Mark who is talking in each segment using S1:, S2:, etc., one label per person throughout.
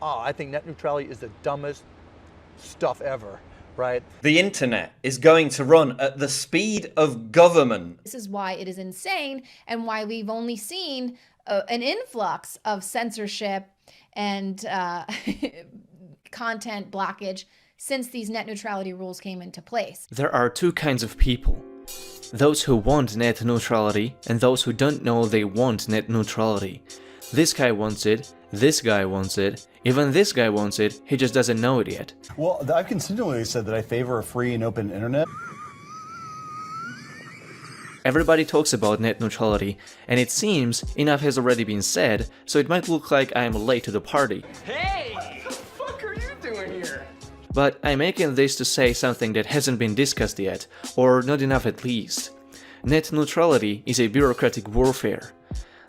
S1: I think net neutrality is the dumbest stuff ever, right?
S2: The internet is going to run at the speed of government.
S3: This is why it is insane and why we've only seen an influx of censorship and content blockage since these net neutrality rules came into place.
S4: There are two kinds of people. Those who want net neutrality and those who don't know they want net neutrality. This guy wants it, this guy wants it, even this guy wants it, he just doesn't know it yet.
S5: Well, I've continually said that I favor a free and open internet.
S4: Everybody talks about net neutrality, and it seems enough has already been said, so it might look like I am late to the party.
S6: Hey! What the fuck are you doing here?
S4: But I'm making this to say something that hasn't been discussed yet, or not enough at least. Net neutrality is a bureaucratic warfare.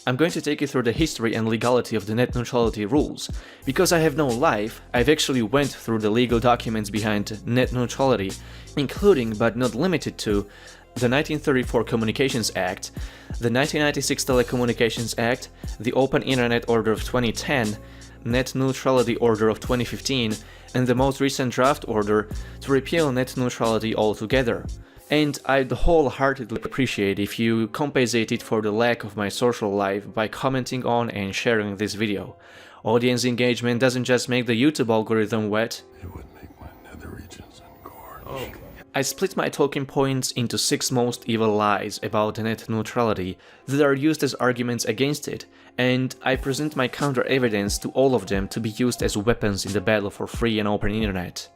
S4: I'm going to take you through the history and legality of the net neutrality rules. Because I have no life, I've actually went through the legal documents behind net neutrality, including but not limited to the 1934 Communications Act, the 1996 Telecommunications Act, the Open Internet Order of 2010, Net Neutrality Order of 2015, and the most recent draft order to repeal net neutrality altogether. And I'd wholeheartedly appreciate if you compensated for the lack of my social life by commenting on and sharing this video. Audience engagement doesn't just make the YouTube algorithm wet.
S7: It would make my nether regions engorge.
S6: Okay.
S4: I split my talking points into 6 most evil lies about net neutrality that are used as arguments against it, and I present my counter-evidence to all of them to be used as weapons in the battle for free and open internet.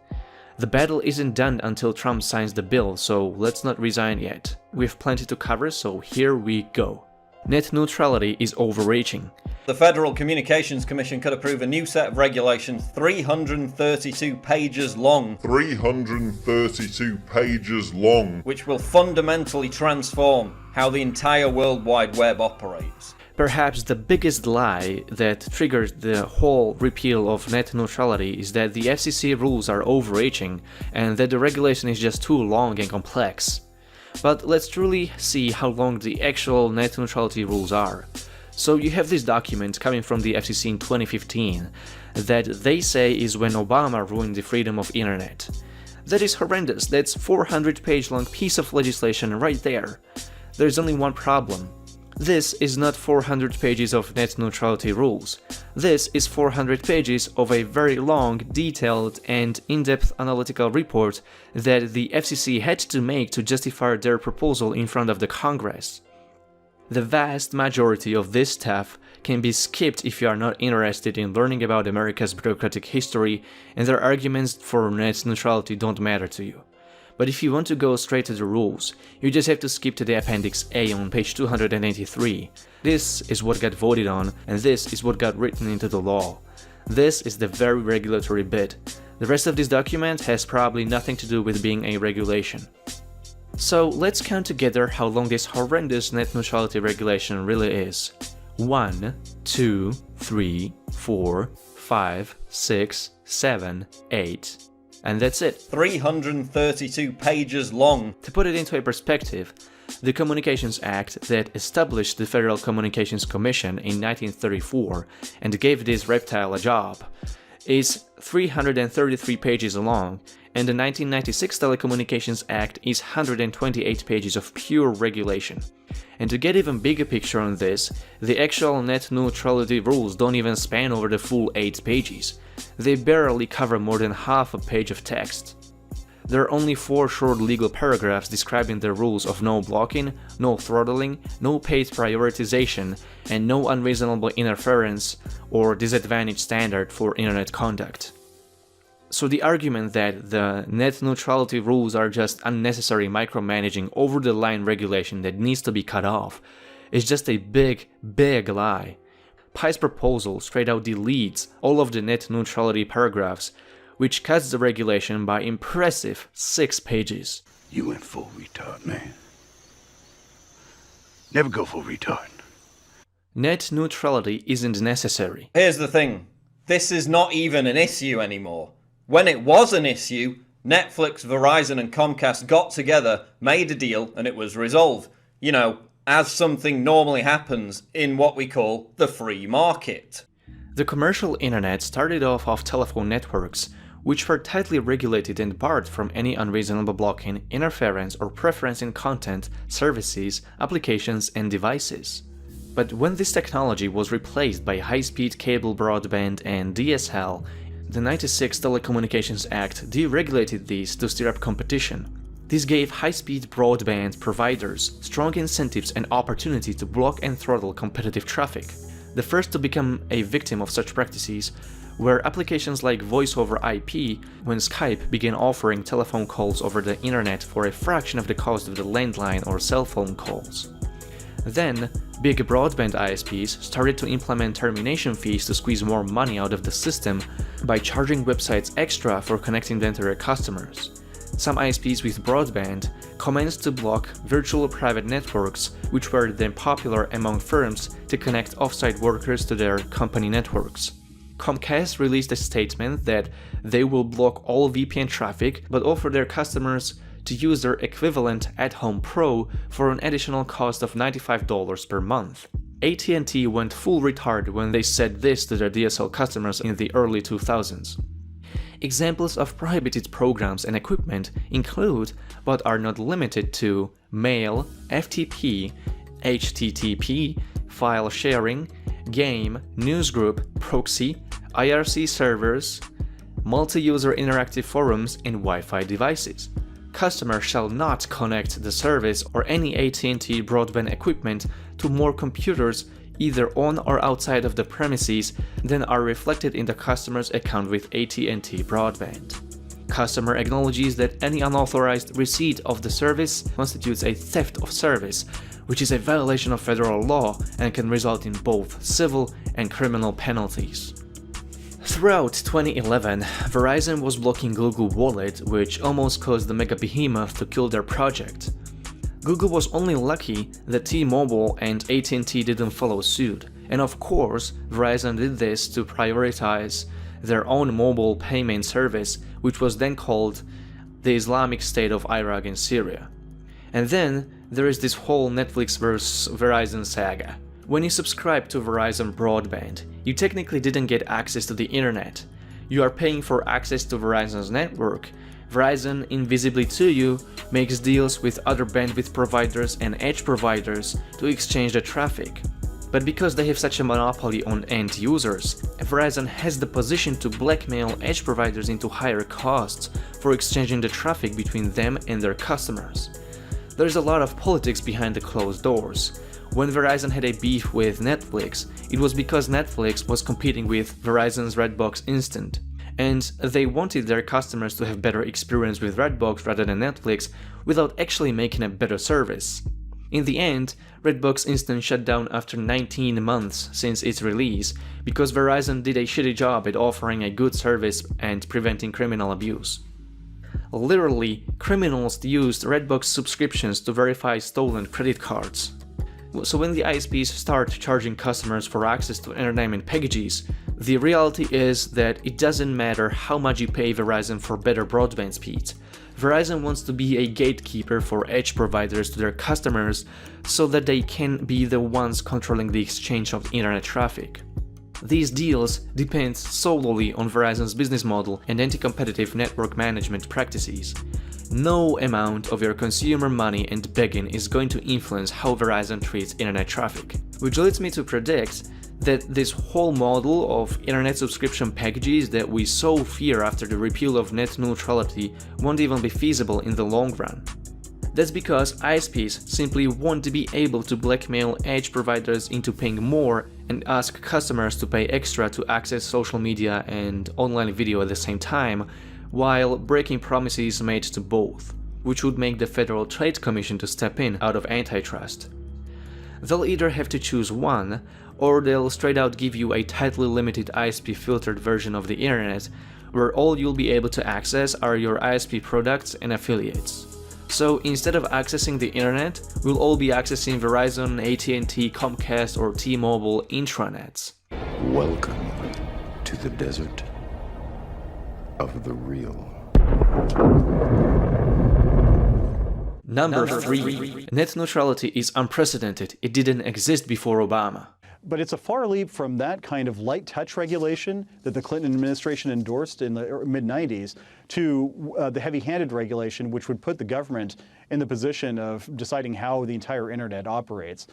S4: The battle isn't done until Trump signs the bill, so let's not resign yet. We have plenty to cover, so here we go. Net neutrality is overreaching.
S2: The Federal Communications Commission could approve a new set of regulations 332 pages long,
S7: 332 pages long.
S2: which will fundamentally transform how the entire World Wide Web operates.
S4: Perhaps the biggest lie that triggered the whole repeal of net neutrality is that the FCC rules are overreaching and that the regulation is just too long and complex. But let's truly see how long the actual net neutrality rules are. So you have this document coming from the FCC in 2015 that they say is when Obama ruined the freedom of internet. That is horrendous. That's 400-page long piece of legislation right there. There's only one problem. This is not 400 pages of net neutrality rules. This is 400 pages of a very long, detailed and in-depth analytical report that the FCC had to make to justify their proposal in front of the Congress. The vast majority of this stuff can be skipped if you are not interested in learning about America's bureaucratic history and their arguments for net neutrality don't matter to you. But if you want to go straight to the rules, you just have to skip to the Appendix A on page 283. This is what got voted on, and this is what got written into the law. This is the very regulatory bit. The rest of this document has probably nothing to do with being a regulation. So let's count together how long this horrendous net neutrality regulation really is. 1, 2, 3, 4, 5, 6, 7, 8. And that's it.
S2: 332 pages long.
S4: To put it into a perspective, the Communications Act that established the Federal Communications Commission in 1934 and gave this reptile a job is 333 pages long, and the 1996 Telecommunications Act is 128 pages of pure regulation. And to get even bigger picture on this, the actual net neutrality rules don't even span over the full 8 pages. They barely cover more than half a page of text. There are only 4 short legal paragraphs describing the rules of no blocking, no throttling, no paid prioritization, and no unreasonable interference or disadvantage standard for internet conduct. So the argument that the net neutrality rules are just unnecessary micromanaging over-the-line regulation that needs to be cut off is just a big, big lie. Pi's proposal straight out deletes all of the net neutrality paragraphs, which cuts the regulation by impressive 6 pages.
S8: You went full retard, man. Never go full retard.
S4: Net neutrality isn't necessary.
S2: Here's the thing. This is not even an issue anymore. When it was an issue, Netflix, Verizon and Comcast got together, made a deal, and it was resolved. You know, as something normally happens in what we call the free market.
S4: The commercial internet started off telephone networks, which were tightly regulated and barred from any unreasonable blocking, interference, or preference in content, services, applications, and devices. But when this technology was replaced by high-speed cable broadband and DSL, the 96 Telecommunications Act deregulated these to stir up competition. This gave high-speed broadband providers strong incentives and opportunity to block and throttle competitive traffic. The first to become a victim of such practices were applications like Voice over IP, when Skype began offering telephone calls over the internet for a fraction of the cost of the landline or cell phone calls. Then, big broadband ISPs started to implement termination fees to squeeze more money out of the system by charging websites extra for connecting them to their customers. Some ISPs with broadband commenced to block virtual private networks, which were then popular among firms to connect off-site workers to their company networks. Comcast released a statement that they will block all VPN traffic but offer their customers to use their equivalent at-home Pro for an additional cost of $95 per month. AT&T went full retard when they said this to their DSL customers in the early 2000s. Examples of prohibited programs and equipment include, but are not limited to, mail, FTP, HTTP, file sharing, game, newsgroup, proxy, IRC servers, multi-user interactive forums, and Wi-Fi devices. Customers shall not connect the service or any AT&T broadband equipment to more computers either on or outside of the premises than are reflected in the customer's account with AT&T broadband. Customer acknowledges that any unauthorized receipt of the service constitutes a theft of service, which is a violation of federal law and can result in both civil and criminal penalties. Throughout 2011, Verizon was blocking Google Wallet, which almost caused the mega behemoth to kill their project. Google was only lucky that T-Mobile and AT&T didn't follow suit, and of course, Verizon did this to prioritize their own mobile payment service, which was then called the Islamic State of Iraq and Syria. And then there is this whole Netflix versus Verizon saga. When you subscribe to Verizon broadband, you technically didn't get access to the internet. You are paying for access to Verizon's network. Verizon, invisibly to you, makes deals with other bandwidth providers and edge providers to exchange the traffic. But because they have such a monopoly on end users, Verizon has the position to blackmail edge providers into higher costs for exchanging the traffic between them and their customers. There's a lot of politics behind the closed doors. When Verizon had a beef with Netflix, it was because Netflix was competing with Verizon's Redbox Instant, and they wanted their customers to have better experience with Redbox rather than Netflix without actually making a better service. In the end, Redbox Instant shut down after 19 months since its release because Verizon did a shitty job at offering a good service and preventing criminal abuse. Literally, criminals used Redbox subscriptions to verify stolen credit cards. So when the ISPs start charging customers for access to entertainment packages, the reality is that it doesn't matter how much you pay Verizon for better broadband speeds. Verizon wants to be a gatekeeper for edge providers to their customers so that they can be the ones controlling the exchange of internet traffic. These deals depend solely on Verizon's business model and anti-competitive network management practices. No amount of your consumer money and begging is going to influence how Verizon treats internet traffic. Which leads me to predict that this whole model of internet subscription packages that we so fear after the repeal of net neutrality won't even be feasible in the long run. That's because ISPs simply won't be able to blackmail edge providers into paying more and ask customers to pay extra to access social media and online video at the same time, while breaking promises made to both, which would make the Federal Trade Commission to step in out of antitrust. They'll either have to choose one, or they'll straight out give you a tightly limited ISP filtered version of the internet, where all you'll be able to access are your ISP products and affiliates. So instead of accessing the internet, we'll all be accessing Verizon, AT&T, Comcast, or T-Mobile intranets.
S8: Welcome to the desert of the real.
S4: Number 3. Net neutrality is unprecedented. It didn't exist before Obama.
S5: But it's a far leap from that kind of light touch regulation that the Clinton administration endorsed in the mid-90s to the heavy-handed regulation, which would put the government in the position of deciding how the entire internet operates.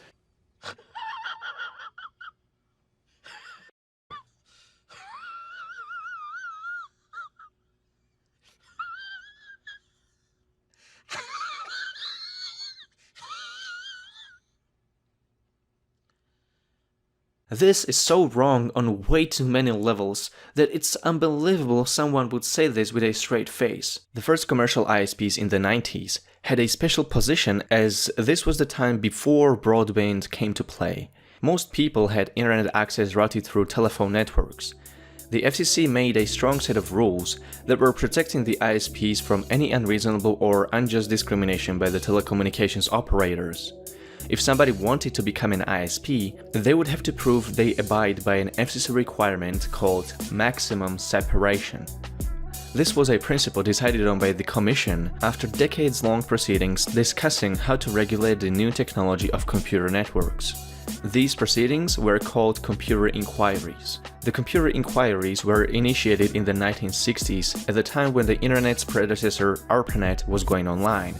S4: This is so wrong on way too many levels that it's unbelievable someone would say this with a straight face. The first commercial ISPs in the 90s had a special position as this was the time before broadband came to play. Most people had internet access routed through telephone networks. The FCC made a strong set of rules that were protecting the ISPs from any unreasonable or unjust discrimination by the telecommunications operators. If somebody wanted to become an ISP, they would have to prove they abide by an FCC requirement called maximum separation. This was a principle decided on by the Commission after decades-long proceedings discussing how to regulate the new technology of computer networks. These proceedings were called computer inquiries. The computer inquiries were initiated in the 1960s at the time when the Internet's predecessor ARPANET was going online.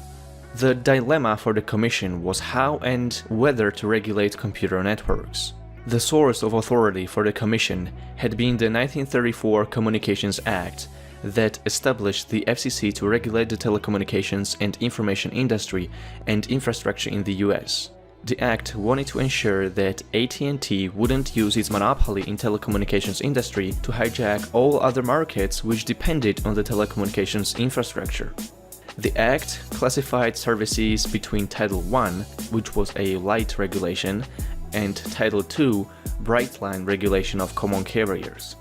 S4: The dilemma for the Commission was how and whether to regulate computer networks. The source of authority for the Commission had been the 1934 Communications Act that established the FCC to regulate the telecommunications and information industry and infrastructure in the US. The Act wanted to ensure that AT&T wouldn't use its monopoly in telecommunications industry to hijack all other markets which depended on the telecommunications infrastructure. The Act classified services between Title I, which was a light regulation, and Title II, bright line regulation of common carriers.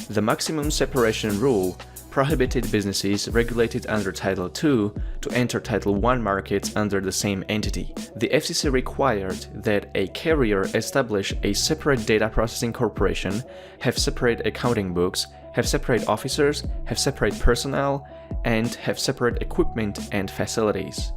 S4: The maximum separation rule prohibited businesses regulated under Title II to enter Title I markets under the same entity. The FCC required that a carrier establish a separate data processing corporation, have separate accounting books, have separate officers, have separate personnel, and have separate equipment and facilities.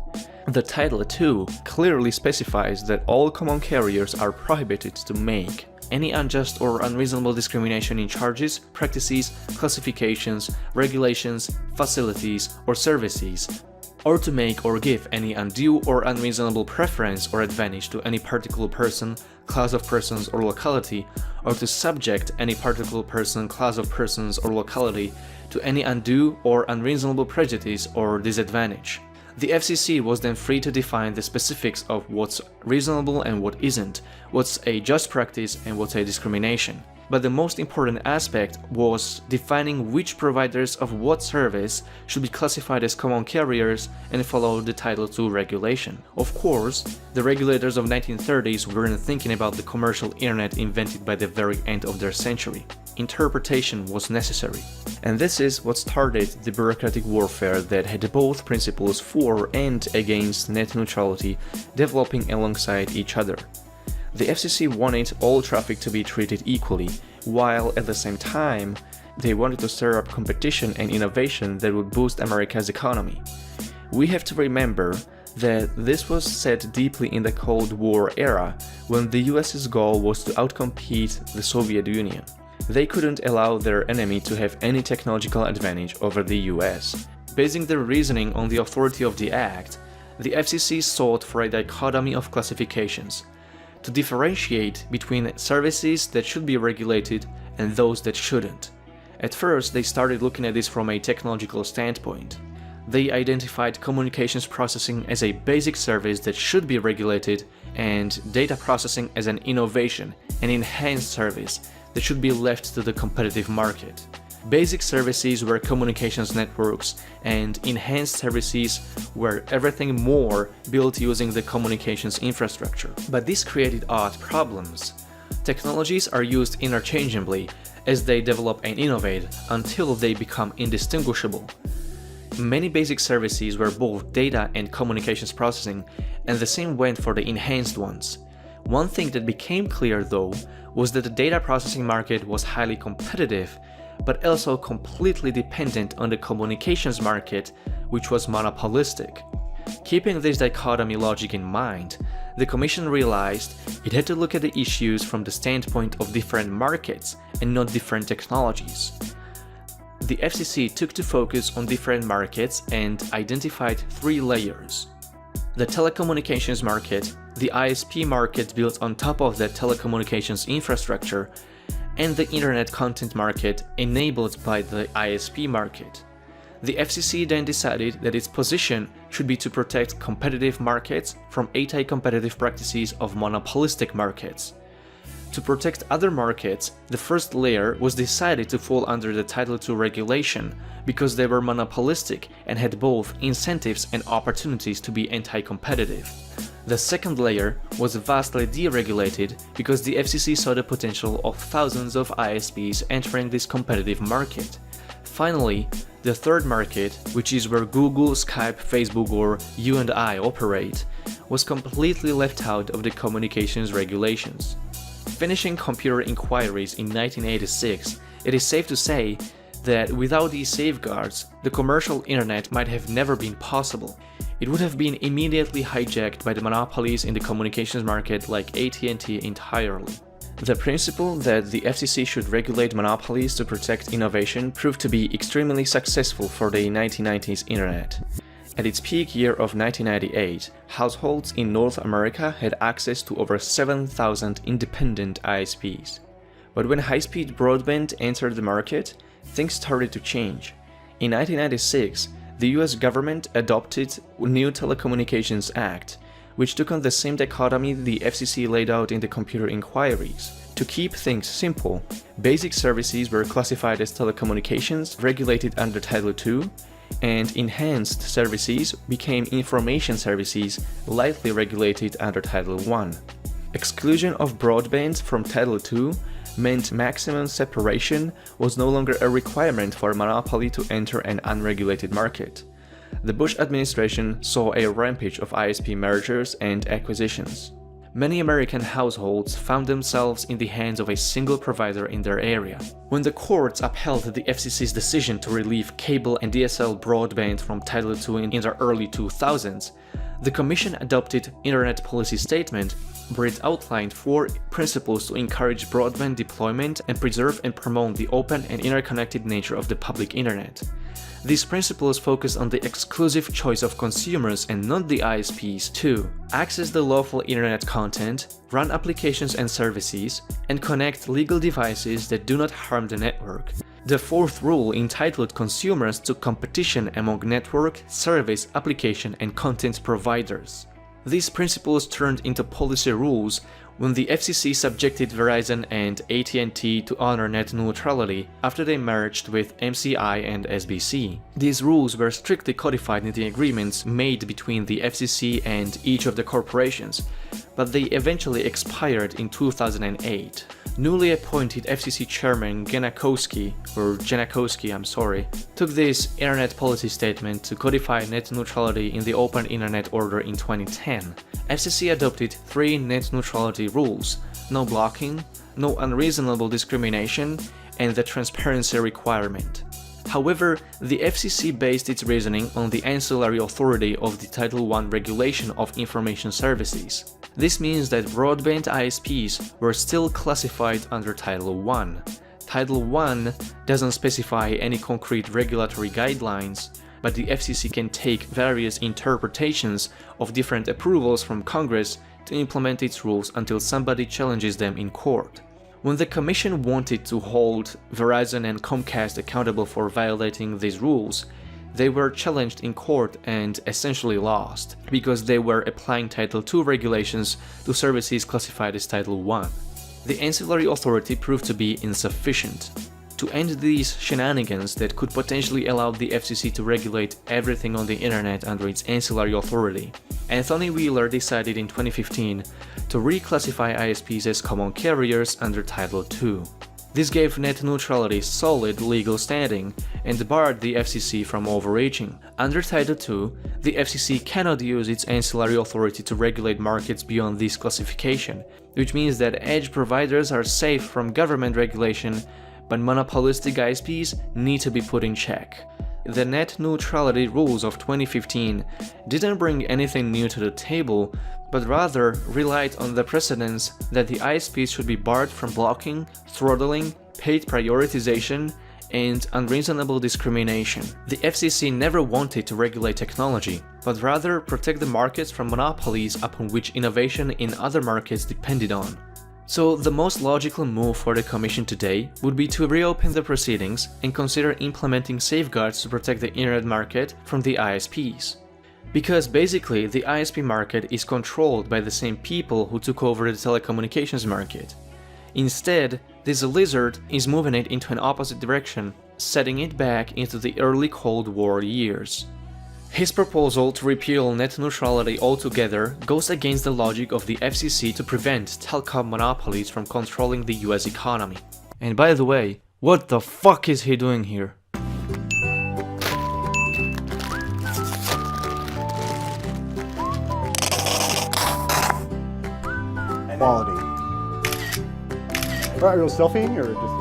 S4: The Title II clearly specifies that all common carriers are prohibited to make any unjust or unreasonable discrimination in charges, practices, classifications, regulations, facilities, or services, or to make or give any undue or unreasonable preference or advantage to any particular person, class of persons, or locality, or to subject any particular person, class of persons, or locality to any undue or unreasonable prejudice or disadvantage. The FCC was then free to define the specifics of what's reasonable and what isn't, what's a just practice and what's a discrimination. But the most important aspect was defining which providers of what service should be classified as common carriers and follow the Title II regulation. Of course, the regulators of 1930s weren't thinking about the commercial internet invented by the very end of their century. Interpretation was necessary. And this is what started the bureaucratic warfare that had both principles for and against net neutrality developing alongside each other. The FCC wanted all traffic to be treated equally, while at the same time, they wanted to stir up competition and innovation that would boost America's economy. We have to remember that this was set deeply in the Cold War era, when the US's goal was to outcompete the Soviet Union. They couldn't allow their enemy to have any technological advantage over the US. Basing their reasoning on the authority of the Act, the FCC sought for a dichotomy of classifications, to differentiate between services that should be regulated and those that shouldn't. At first, they started looking at this from a technological standpoint. They identified communications processing as a basic service that should be regulated and data processing as an innovation, an enhanced service that should be left to the competitive market. Basic services were communications networks, and enhanced services were everything more built using the communications infrastructure. But this created odd problems. Technologies are used interchangeably as they develop and innovate until they become indistinguishable. Many basic services were both data and communications processing, and the same went for the enhanced ones. One thing that became clear, though, was that the data processing market was highly competitive, but also completely dependent on the communications market, which was monopolistic. Keeping this dichotomy logic in mind, the Commission realized it had to look at the issues from the standpoint of different markets and not different technologies. The FCC took to focus on different markets and identified 3 layers: the telecommunications market, the ISP market built on top of the telecommunications infrastructure, and the internet content market enabled by the ISP market. The FCC then decided that its position should be to protect competitive markets from anti-competitive practices of monopolistic markets. To protect other markets, the first layer was decided to fall under the Title II regulation because they were monopolistic and had both incentives and opportunities to be anti-competitive. The second layer was vastly deregulated because the FCC saw the potential of thousands of ISPs entering this competitive market. Finally, the third market, which is where Google, Skype, Facebook, or you and I operate, was completely left out of the communications regulations. Finishing computer inquiries in 1986, it is safe to say that without these safeguards, the commercial internet might have never been possible. It would have been immediately hijacked by the monopolies in the communications market like AT&T entirely. The principle that the FCC should regulate monopolies to protect innovation proved to be extremely successful for the 1990s internet. At its peak year of 1998, households in North America had access to over 7,000 independent ISPs. But when high-speed broadband entered the market, things started to change. In 1996, the US government adopted New Telecommunications Act, which took on the same dichotomy the FCC laid out in the computer inquiries. To keep things simple, basic services were classified as telecommunications regulated under Title II, and enhanced services became information services lightly regulated under Title I. Exclusion of broadband from Title II meant maximum separation was no longer a requirement for a monopoly to enter an unregulated market. The Bush administration saw a rampage of ISP mergers and acquisitions. Many American households found themselves in the hands of a single provider in their area. When the courts upheld the FCC's decision to relieve cable and DSL broadband from Title II in the early 2000s, the Commission adopted Internet Policy Statement, where it outlined 4 principles to encourage broadband deployment and preserve and promote the open and interconnected nature of the public internet. These principles focus on the exclusive choice of consumers and not the ISPs to access the lawful internet content, run applications and services, and connect legal devices that do not harm the network. The 4th rule entitled consumers to competition among network, service, application, and content providers. These principles turned into policy rules when the FCC subjected Verizon and AT&T to honor net neutrality after they merged with MCI and SBC. These rules were strictly codified in the agreements made between the FCC and each of the corporations, but they eventually expired in 2008. Newly appointed FCC chairman Janakowski took this Internet Policy Statement to codify net neutrality in the Open Internet Order in 2010. FCC adopted 3 net neutrality rules: no blocking, no unreasonable discrimination, and the transparency requirement. However, the FCC based its reasoning on the ancillary authority of the Title I regulation of information services. This means that broadband ISPs were still classified under Title I. Title I doesn't specify any concrete regulatory guidelines, but the FCC can take various interpretations of different approvals from Congress to implement its rules until somebody challenges them in court. When the Commission wanted to hold Verizon and Comcast accountable for violating these rules, they were challenged in court and essentially lost, because they were applying Title II regulations to services classified as Title I. The ancillary authority proved to be insufficient. To end these shenanigans that could potentially allow the FCC to regulate everything on the internet under its ancillary authority, Anthony Wheeler decided in 2015 to reclassify ISPs as common carriers under Title II. This gave net neutrality solid legal standing and barred the FCC from overreaching. Under Title II, the FCC cannot use its ancillary authority to regulate markets beyond this classification, which means that edge providers are safe from government regulation, but monopolistic ISPs need to be put in check. the net neutrality rules of 2015 didn't bring anything new to the table, but rather relied on the precedents that the ISPs should be barred from blocking, throttling, paid prioritization, and unreasonable discrimination. The FCC never wanted to regulate technology, but rather protect the markets from monopolies upon which innovation in other markets depended on. So the most logical move for the Commission today would be to reopen the proceedings and consider implementing safeguards to protect the internet market from the ISPs. Because basically the ISP market is controlled by the same people who took over the telecommunications market. Instead, this lizard is moving it into an opposite direction, setting it back into the early Cold War years. His proposal to repeal net neutrality altogether goes against the logic of the FCC to prevent telecom monopolies from controlling the US economy. And by the way, what the fuck is he doing here?
S5: Quality. Are you selfieing or just...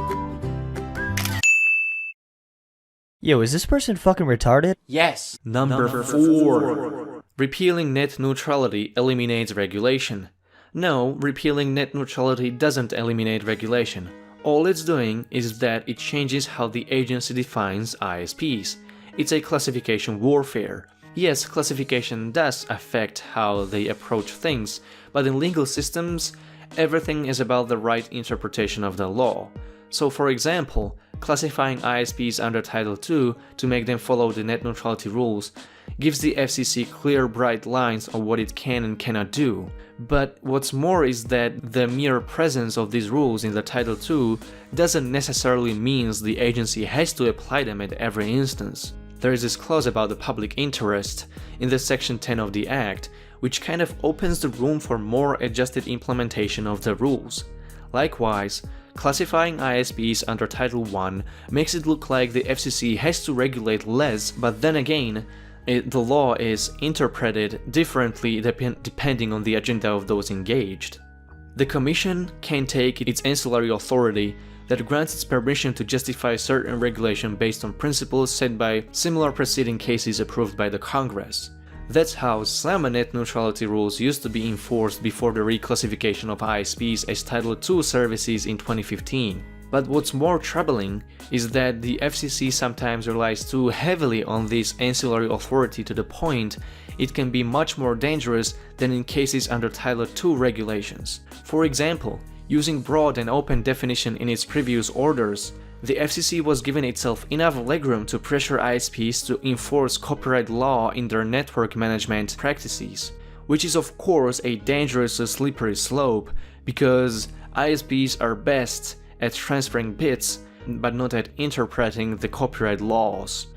S9: Yo, is this person fucking retarded?
S4: Yes! Number 4. Repealing net neutrality eliminates regulation. No, repealing net neutrality doesn't eliminate regulation. All it's doing is that it changes how the agency defines ISPs. It's a classification warfare. Yes, classification does affect how they approach things, but in legal systems, everything is about the right interpretation of the law. So for example, classifying ISPs under Title II to make them follow the net neutrality rules gives the FCC clear, bright lines on what it can and cannot do. But what's more is that the mere presence of these rules in the Title II doesn't necessarily mean the agency has to apply them at every instance. There is this clause about the public interest in the Section 10 of the Act, which kind of opens the room for more adjusted implementation of the rules. Likewise, classifying ISPs under Title I makes it look like the FCC has to regulate less, but then again, the law is interpreted differently depending on the agenda of those engaged. The Commission can take its ancillary authority that grants its permission to justify certain regulation based on principles set by similar preceding cases approved by the Congress. That's how some net neutrality rules used to be enforced before the reclassification of ISPs as Title II services in 2015. But what's more troubling is that the FCC sometimes relies too heavily on this ancillary authority to the point it can be much more dangerous than in cases under Title II regulations. For example, using broad and open definition in its previous orders, the FCC was giving itself enough legroom to pressure ISPs to enforce copyright law in their network management practices, which is of course a dangerous slippery slope because ISPs are best at transferring bits but not at interpreting the copyright laws.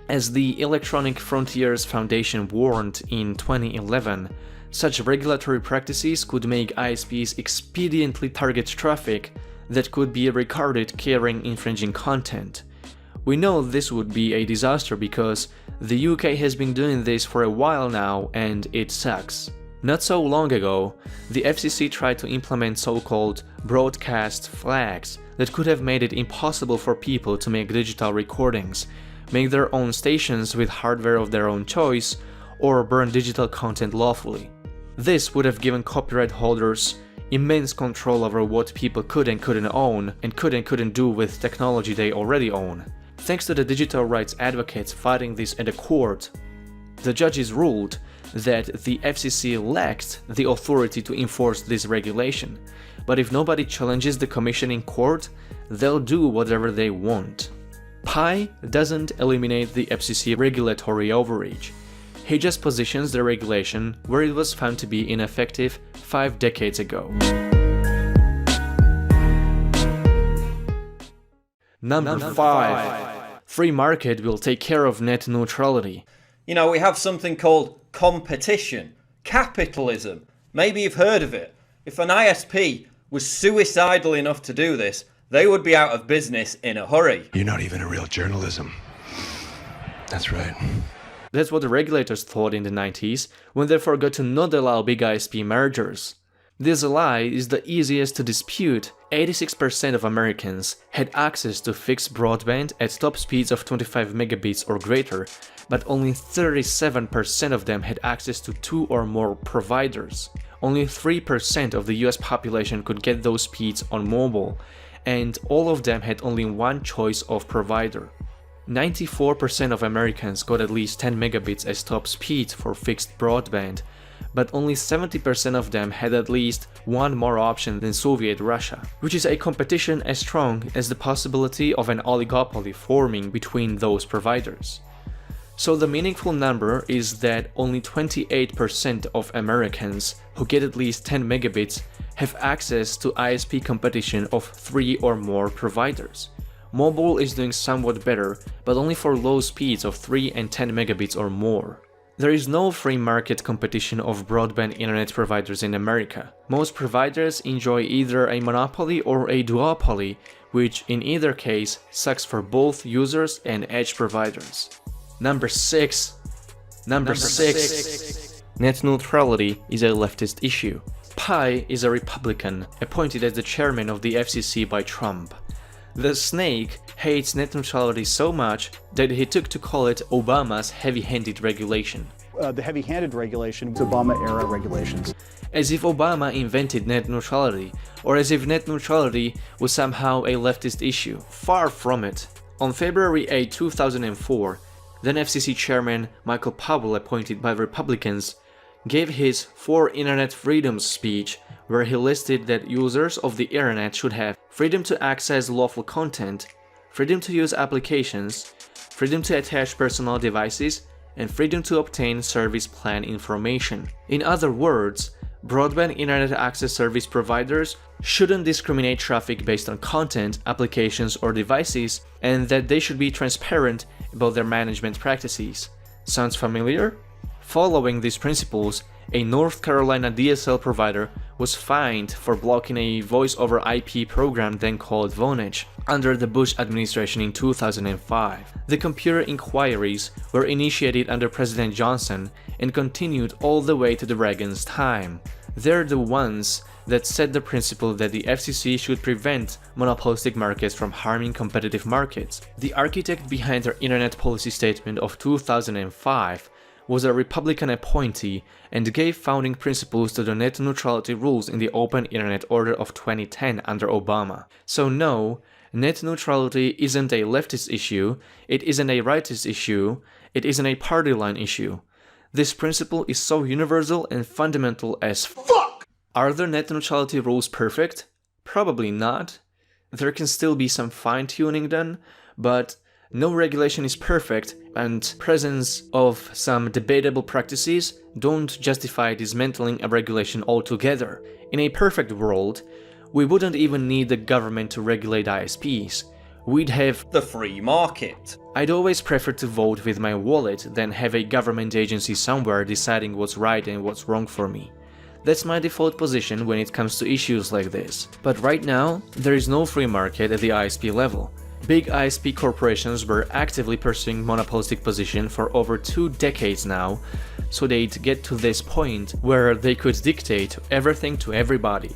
S4: As the Electronic Frontiers Foundation warned in 2011, such regulatory practices could make ISPs expediently target traffic that could be regarded carrying infringing content. We know this would be a disaster because the UK has been doing this for a while now and it sucks. Not so long ago, the FCC tried to implement so-called broadcast flags that could have made it impossible for people to make digital recordings, make their own stations with hardware of their own choice, or burn digital content lawfully. This would have given copyright holders immense control over what people could and couldn't own, and could and couldn't do with technology they already own. Thanks to the digital rights advocates fighting this at the court, the judges ruled that the FCC lacked the authority to enforce this regulation, but if nobody challenges the Commission in court, they'll do whatever they want. Pai doesn't eliminate the FCC regulatory overreach. He just positions the regulation where it was found to be ineffective 5 decades ago. Number 5. Free market will take care of net neutrality.
S2: You know, we have something called competition, capitalism. Maybe you've heard of it. If an ISP was suicidal enough to do this, they would be out of business in a hurry.
S8: You're not even a real journalism. That's right.
S4: That's what the regulators thought in the 90s when they forgot to not allow big ISP mergers. This lie is the easiest to dispute. 86% of Americans had access to fixed broadband at top speeds of 25 megabits or greater, but only 37% of them had access to 2 or more providers. Only 3% of the US population could get those speeds on mobile, and all of them had only one choice of provider. 94% of Americans got at least 10 megabits as top speed for fixed broadband, but only 70% of them had at least one more option than Soviet Russia, which is a competition as strong as the possibility of an oligopoly forming between those providers. So the meaningful number is that only 28% of Americans who get at least 10 megabits have access to ISP competition of 3 or more providers. Mobile is doing somewhat better, but only for low speeds of 3 and 10 megabits or more. There is no free market competition of broadband internet providers in America. Most providers enjoy either a monopoly or a duopoly, which in either case sucks for both users and edge providers. Number 6. Net neutrality is a leftist issue. Pai is a Republican, appointed as the chairman of the FCC by Trump. The snake hates net neutrality so much that he took to call it Obama's heavy-handed regulation.
S5: The heavy-handed regulation was Obama-era regulations.
S4: As if Obama invented net neutrality, or as if net neutrality was somehow a leftist issue. Far from it. On February 8, 2004, then FCC chairman Michael Powell, appointed by Republicans, gave his For Internet Freedom speech, where he listed that users of the internet should have freedom to access lawful content, freedom to use applications, freedom to attach personal devices, and freedom to obtain service plan information. In other words, broadband internet access service providers shouldn't discriminate traffic based on content, applications, or devices, and that they should be transparent about their management practices. Sounds familiar? Following these principles, a North Carolina DSL provider was fined for blocking a voice-over IP program then called Vonage under the Bush administration in 2005. The computer inquiries were initiated under President Johnson and continued all the way to the Reagan's time. They're the ones that set the principle that the FCC should prevent monopolistic markets from harming competitive markets. The architect behind their Internet Policy Statement of 2005 was a Republican appointee and gave founding principles to the net neutrality rules in the Open Internet Order of 2010 under Obama. So no, net neutrality isn't a leftist issue, it isn't a rightist issue, it isn't a party line issue. This principle is so universal and fundamental as fuck! Are the net neutrality rules perfect? Probably not. There can still be some fine-tuning done, but no regulation is perfect, and presence of some debatable practices don't justify dismantling a regulation altogether. In a perfect world, we wouldn't even need the government to regulate ISPs. We'd have
S2: the free market.
S4: I'd always prefer to vote with my wallet than have a government agency somewhere deciding what's right and what's wrong for me. That's my default position when it comes to issues like this. But right now, there is no free market at the ISP level. Big ISP corporations were actively pursuing monopolistic position for over 2 decades now, so they'd get to this point where they could dictate everything to everybody.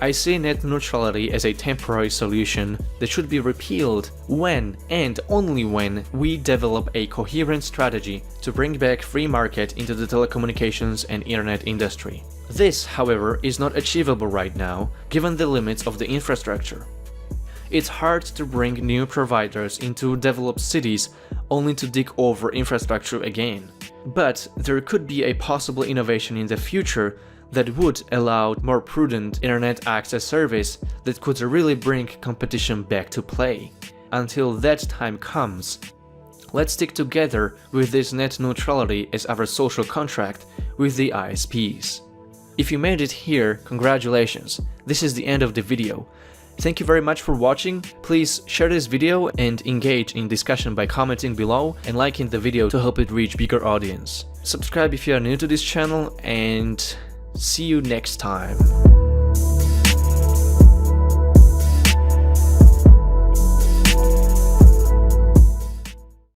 S4: I see net neutrality as a temporary solution that should be repealed when and only when we develop a coherent strategy to bring back free market into the telecommunications and internet industry. This, however, is not achievable right now, given the limits of the infrastructure. It's hard to bring new providers into developed cities only to dig over infrastructure again. But there could be a possible innovation in the future that would allow more prudent internet access service that could really bring competition back to play. Until that time comes, let's stick together with this net neutrality as our social contract with the ISPs. If you made it here, congratulations, this is the end of the video. Thank you very much for watching. Please share this video and engage in discussion by commenting below and liking the video to help it reach bigger audience. Subscribe if you are new to this channel, and see you next time.